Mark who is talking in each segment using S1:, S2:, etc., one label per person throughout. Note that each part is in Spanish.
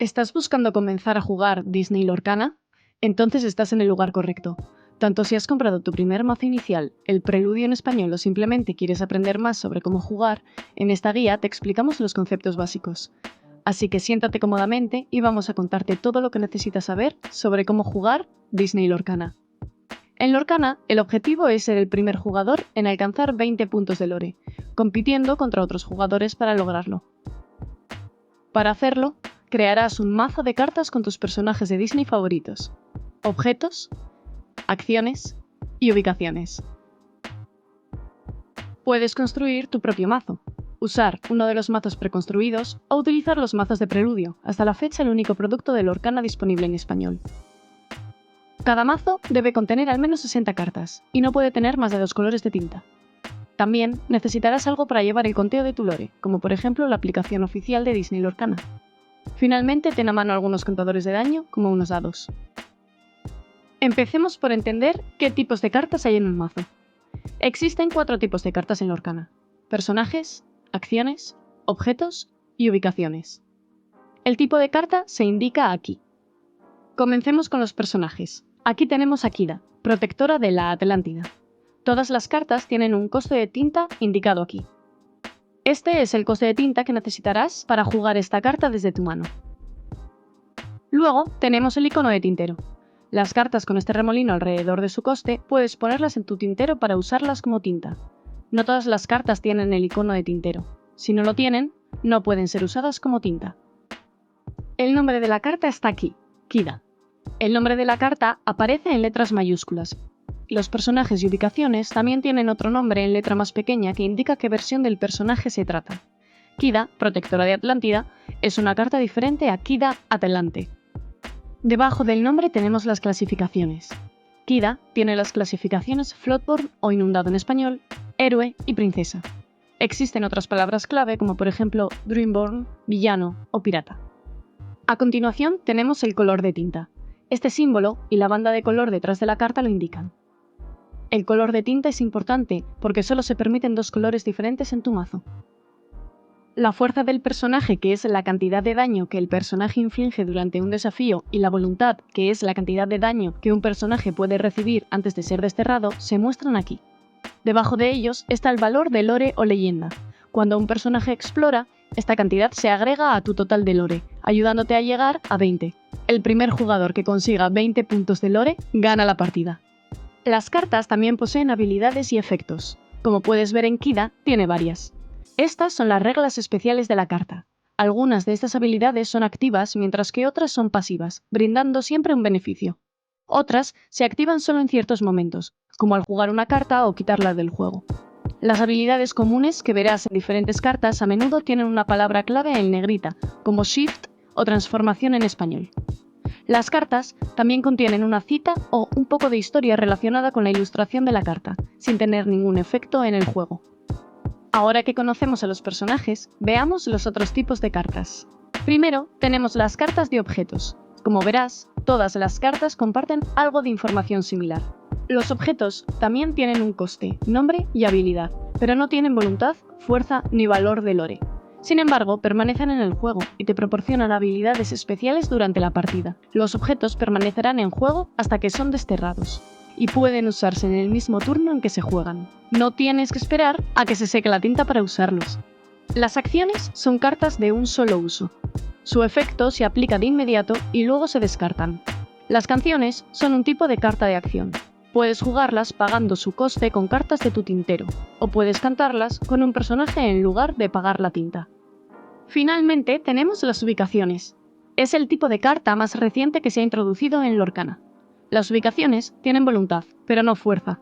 S1: ¿Estás buscando comenzar a jugar Disney Lorcana? Entonces estás en el lugar correcto. Tanto si has comprado tu primer mazo inicial, el preludio en español o simplemente quieres aprender más sobre cómo jugar, en esta guía te explicamos los conceptos básicos. Así que siéntate cómodamente y vamos a contarte todo lo que necesitas saber sobre cómo jugar Disney Lorcana. En Lorcana, el objetivo es ser el primer jugador en alcanzar 20 puntos de lore, compitiendo contra otros jugadores para lograrlo. Para hacerlo, crearás un mazo de cartas con tus personajes de Disney favoritos, objetos, acciones y ubicaciones. Puedes construir tu propio mazo, usar uno de los mazos preconstruidos o utilizar los mazos de preludio, hasta la fecha el único producto de Lorcana disponible en español. Cada mazo debe contener al menos 60 cartas, y no puede tener más de 2 colores de tinta. También necesitarás algo para llevar el conteo de tu lore, como por ejemplo la aplicación oficial de Disney Lorcana. Finalmente, ten a mano algunos contadores de daño, como unos dados. Empecemos por entender qué tipos de cartas hay en un mazo. Existen 4 tipos de cartas en Lorcana: personajes, acciones, objetos y ubicaciones. El tipo de carta se indica aquí. Comencemos con los personajes. Aquí tenemos a Kida, protectora de la Atlántida. Todas las cartas tienen un coste de tinta indicado aquí. Este es el coste de tinta que necesitarás para jugar esta carta desde tu mano. Luego tenemos el icono de tintero. Las cartas con este remolino alrededor de su coste puedes ponerlas en tu tintero para usarlas como tinta. No todas las cartas tienen el icono de tintero. Si no lo tienen, no pueden ser usadas como tinta. El nombre de la carta está aquí, Kida. El nombre de la carta aparece en letras mayúsculas. Los personajes y ubicaciones también tienen otro nombre en letra más pequeña que indica qué versión del personaje se trata. Kida, protectora de Atlántida, es una carta diferente a Kida Atlante. Debajo del nombre tenemos las clasificaciones. Kida tiene las clasificaciones Floodborn o Inundado en español, Héroe y Princesa. Existen otras palabras clave como por ejemplo Dreamborn, Villano o Pirata. A continuación tenemos el color de tinta. Este símbolo y la banda de color detrás de la carta lo indican. El color de tinta es importante porque solo se permiten 2 colores diferentes en tu mazo. La fuerza del personaje, que es la cantidad de daño que el personaje inflige durante un desafío, y la voluntad, que es la cantidad de daño que un personaje puede recibir antes de ser desterrado, se muestran aquí. Debajo de ellos está el valor de lore o leyenda. Cuando un personaje explora, esta cantidad se agrega a tu total de lore, ayudándote a llegar a 20. El primer jugador que consiga 20 puntos de lore gana la partida. Las cartas también poseen habilidades y efectos. Como puedes ver en Kida, tiene varias. Estas son las reglas especiales de la carta. Algunas de estas habilidades son activas mientras que otras son pasivas, brindando siempre un beneficio. Otras se activan solo en ciertos momentos, como al jugar una carta o quitarla del juego. Las habilidades comunes que verás en diferentes cartas a menudo tienen una palabra clave en negrita, como Shift o transformación en español. Las cartas también contienen una cita o un poco de historia relacionada con la ilustración de la carta, sin tener ningún efecto en el juego. Ahora que conocemos a los personajes, veamos los otros tipos de cartas. Primero, tenemos las cartas de objetos. Como verás, todas las cartas comparten algo de información similar. Los objetos también tienen un coste, nombre y habilidad, pero no tienen voluntad, fuerza ni valor de lore. Sin embargo, permanecen en el juego y te proporcionan habilidades especiales durante la partida. Los objetos permanecerán en juego hasta que son desterrados, y pueden usarse en el mismo turno en que se juegan. No tienes que esperar a que se seque la tinta para usarlos. Las acciones son cartas de un solo uso. Su efecto se aplica de inmediato y luego se descartan. Las canciones son un tipo de carta de acción. Puedes jugarlas pagando su coste con cartas de tu tintero, o puedes cantarlas con un personaje en lugar de pagar la tinta. Finalmente tenemos las ubicaciones. Es el tipo de carta más reciente que se ha introducido en Lorcana. Las ubicaciones tienen voluntad, pero no fuerza.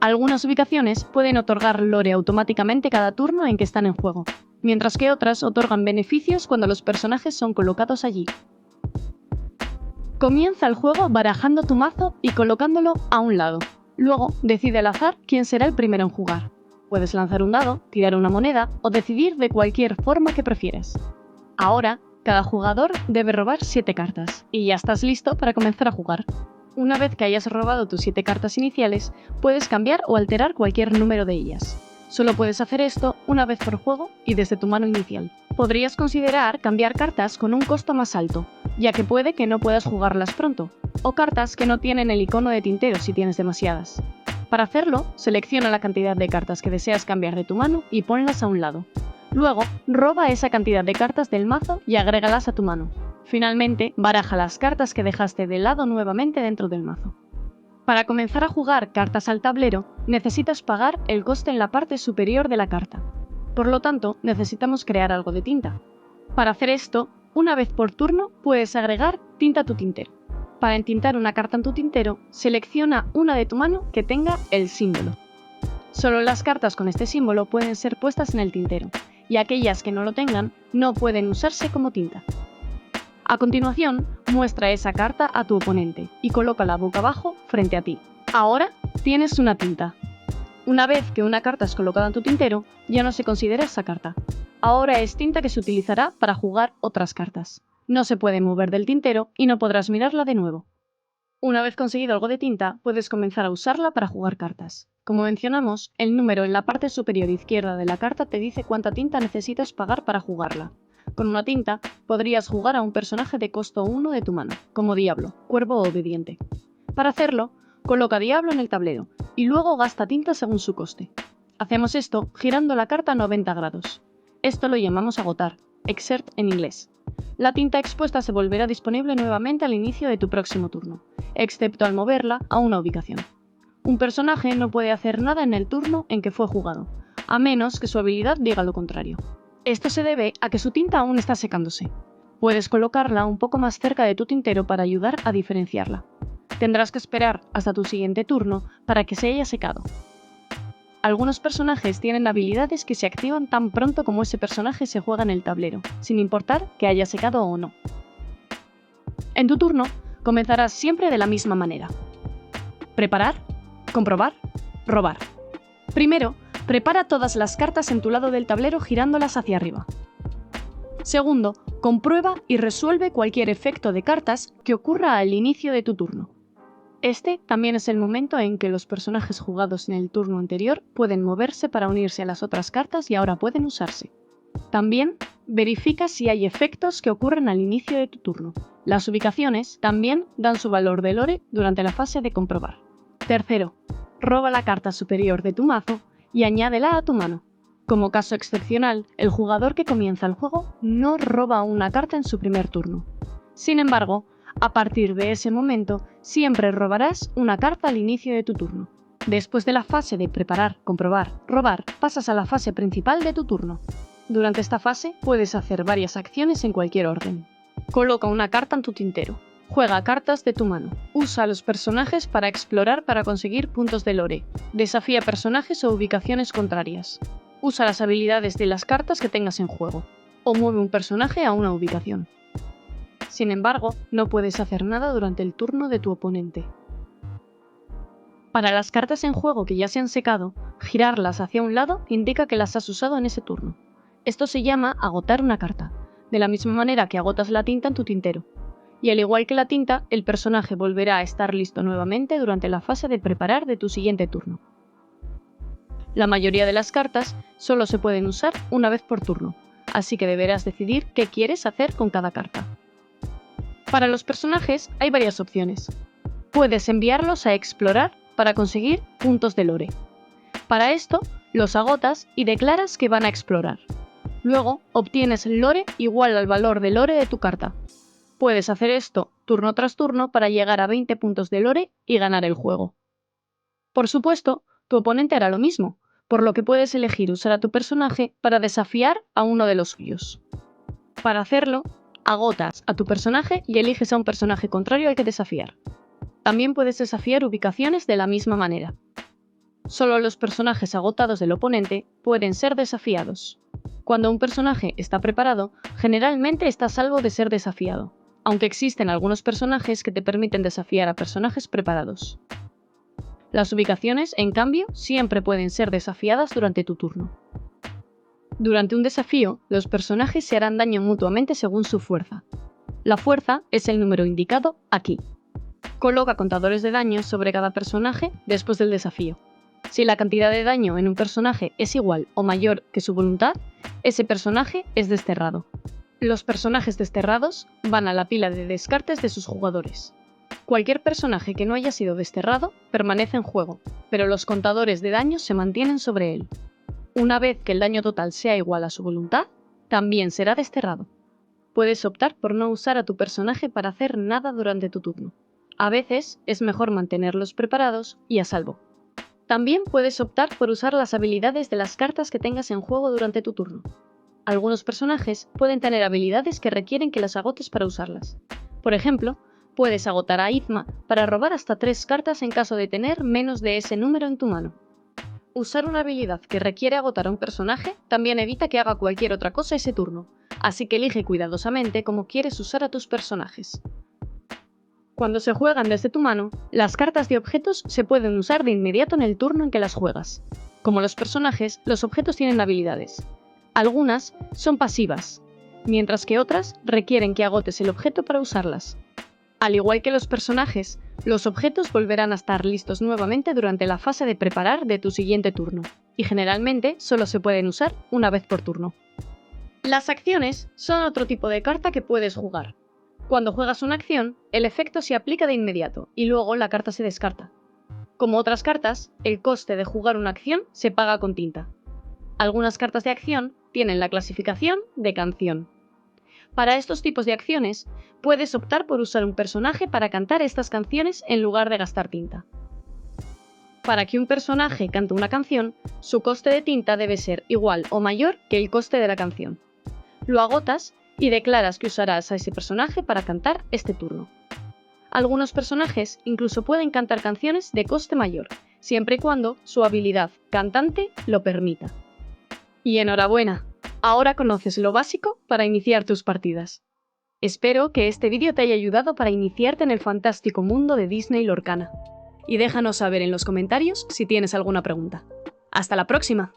S1: Algunas ubicaciones pueden otorgar lore automáticamente cada turno en que están en juego, mientras que otras otorgan beneficios cuando los personajes son colocados allí. Comienza el juego barajando tu mazo y colocándolo a un lado. Luego, decide al azar quién será el primero en jugar. Puedes lanzar un dado, tirar una moneda o decidir de cualquier forma que prefieras. Ahora, cada jugador debe robar 7 cartas, y ya estás listo para comenzar a jugar. Una vez que hayas robado tus 7 cartas iniciales, puedes cambiar o alterar cualquier número de ellas. Solo puedes hacer esto una vez por juego y desde tu mano inicial. Podrías considerar cambiar cartas con un costo más alto, ya que puede que no puedas jugarlas pronto, o cartas que no tienen el icono de tintero si tienes demasiadas. Para hacerlo, selecciona la cantidad de cartas que deseas cambiar de tu mano y ponlas a un lado. Luego, roba esa cantidad de cartas del mazo y agrégalas a tu mano. Finalmente, baraja las cartas que dejaste de lado nuevamente dentro del mazo. Para comenzar a jugar cartas al tablero, necesitas pagar el coste en la parte superior de la carta. Por lo tanto, necesitamos crear algo de tinta. Para hacer esto, una vez por turno puedes agregar tinta a tu tintero. Para entintar una carta en tu tintero, selecciona una de tu mano que tenga el símbolo. Solo las cartas con este símbolo pueden ser puestas en el tintero, y aquellas que no lo tengan no pueden usarse como tinta. A continuación, muestra esa carta a tu oponente y colócala boca abajo frente a ti. Ahora tienes una tinta. Una vez que una carta es colocada en tu tintero, ya no se considera esa carta. Ahora es tinta que se utilizará para jugar otras cartas. No se puede mover del tintero y no podrás mirarla de nuevo. Una vez conseguido algo de tinta, puedes comenzar a usarla para jugar cartas. Como mencionamos, el número en la parte superior izquierda de la carta te dice cuánta tinta necesitas pagar para jugarla. Con una tinta, podrías jugar a un personaje de costo 1 de tu mano, como Diablo, Cuervo o Obediente. Para hacerlo, coloca Diablo en el tablero, y luego gasta tinta según su coste. Hacemos esto girando la carta a 90 grados. Esto lo llamamos agotar, exert en inglés. La tinta expuesta se volverá disponible nuevamente al inicio de tu próximo turno, excepto al moverla a una ubicación. Un personaje no puede hacer nada en el turno en que fue jugado, a menos que su habilidad diga lo contrario. Esto se debe a que su tinta aún está secándose. Puedes colocarla un poco más cerca de tu tintero para ayudar a diferenciarla. Tendrás que esperar hasta tu siguiente turno para que se haya secado. Algunos personajes tienen habilidades que se activan tan pronto como ese personaje se juega en el tablero, sin importar que haya secado o no. En tu turno, comenzarás siempre de la misma manera. Preparar, comprobar, robar. Primero, prepara todas las cartas en tu lado del tablero girándolas hacia arriba. Segundo, comprueba y resuelve cualquier efecto de cartas que ocurra al inicio de tu turno. Este también es el momento en que los personajes jugados en el turno anterior pueden moverse para unirse a las otras cartas y ahora pueden usarse. También, verifica si hay efectos que ocurren al inicio de tu turno. Las ubicaciones también dan su valor de lore durante la fase de comprobar. Tercero, roba la carta superior de tu mazo y añádela a tu mano. Como caso excepcional, el jugador que comienza el juego no roba una carta en su primer turno. Sin embargo, a partir de ese momento, siempre robarás una carta al inicio de tu turno. Después de la fase de preparar, comprobar, robar, pasas a la fase principal de tu turno. Durante esta fase, puedes hacer varias acciones en cualquier orden. Coloca una carta en tu tintero. Juega cartas de tu mano. Usa a los personajes para explorar para conseguir puntos de lore. Desafía personajes o ubicaciones contrarias. Usa las habilidades de las cartas que tengas en juego. O mueve un personaje a una ubicación. Sin embargo, no puedes hacer nada durante el turno de tu oponente. Para las cartas en juego que ya se han secado, girarlas hacia un lado indica que las has usado en ese turno. Esto se llama agotar una carta, de la misma manera que agotas la tinta en tu tintero. Y al igual que la tinta, el personaje volverá a estar listo nuevamente durante la fase de preparar de tu siguiente turno. La mayoría de las cartas solo se pueden usar una vez por turno, así que deberás decidir qué quieres hacer con cada carta. Para los personajes hay varias opciones. Puedes enviarlos a explorar para conseguir puntos de lore. Para esto, los agotas y declaras que van a explorar. Luego, obtienes lore igual al valor de lore de tu carta. Puedes hacer esto turno tras turno para llegar a 20 puntos de lore y ganar el juego. Por supuesto, tu oponente hará lo mismo, por lo que puedes elegir usar a tu personaje para desafiar a uno de los suyos. Para hacerlo, agotas a tu personaje y eliges a un personaje contrario al que desafiar. También puedes desafiar ubicaciones de la misma manera. Solo los personajes agotados del oponente pueden ser desafiados. Cuando un personaje está preparado, generalmente está a salvo de ser desafiado, aunque existen algunos personajes que te permiten desafiar a personajes preparados. Las ubicaciones, en cambio, siempre pueden ser desafiadas durante tu turno. Durante un desafío, los personajes se harán daño mutuamente según su fuerza. La fuerza es el número indicado aquí. Coloca contadores de daño sobre cada personaje después del desafío. Si la cantidad de daño en un personaje es igual o mayor que su voluntad, ese personaje es desterrado. Los personajes desterrados van a la pila de descartes de sus jugadores. Cualquier personaje que no haya sido desterrado permanece en juego, pero los contadores de daño se mantienen sobre él. Una vez que el daño total sea igual a su voluntad, también será desterrado. Puedes optar por no usar a tu personaje para hacer nada durante tu turno. A veces es mejor mantenerlos preparados y a salvo. También puedes optar por usar las habilidades de las cartas que tengas en juego durante tu turno. Algunos personajes pueden tener habilidades que requieren que las agotes para usarlas. Por ejemplo, puedes agotar a Izma para robar hasta 3 cartas en caso de tener menos de ese número en tu mano. Usar una habilidad que requiere agotar a un personaje también evita que haga cualquier otra cosa ese turno, así que elige cuidadosamente cómo quieres usar a tus personajes. Cuando se juegan desde tu mano, las cartas de objetos se pueden usar de inmediato en el turno en que las juegas. Como los personajes, los objetos tienen habilidades. Algunas son pasivas, mientras que otras requieren que agotes el objeto para usarlas. Al igual que los personajes, los objetos volverán a estar listos nuevamente durante la fase de preparar de tu siguiente turno, y generalmente solo se pueden usar una vez por turno. Las acciones son otro tipo de carta que puedes jugar. Cuando juegas una acción, el efecto se aplica de inmediato y luego la carta se descarta. Como otras cartas, el coste de jugar una acción se paga con tinta. Algunas cartas de acción tienen la clasificación de canción. Para estos tipos de acciones, puedes optar por usar un personaje para cantar estas canciones en lugar de gastar tinta. Para que un personaje cante una canción, su coste de tinta debe ser igual o mayor que el coste de la canción. Lo agotas y declaras que usarás a ese personaje para cantar este turno. Algunos personajes incluso pueden cantar canciones de coste mayor, siempre y cuando su habilidad cantante lo permita. Y enhorabuena, ahora conoces lo básico para iniciar tus partidas. Espero que este vídeo te haya ayudado para iniciarte en el fantástico mundo de Disney Lorcana. Y déjanos saber en los comentarios si tienes alguna pregunta. ¡Hasta la próxima!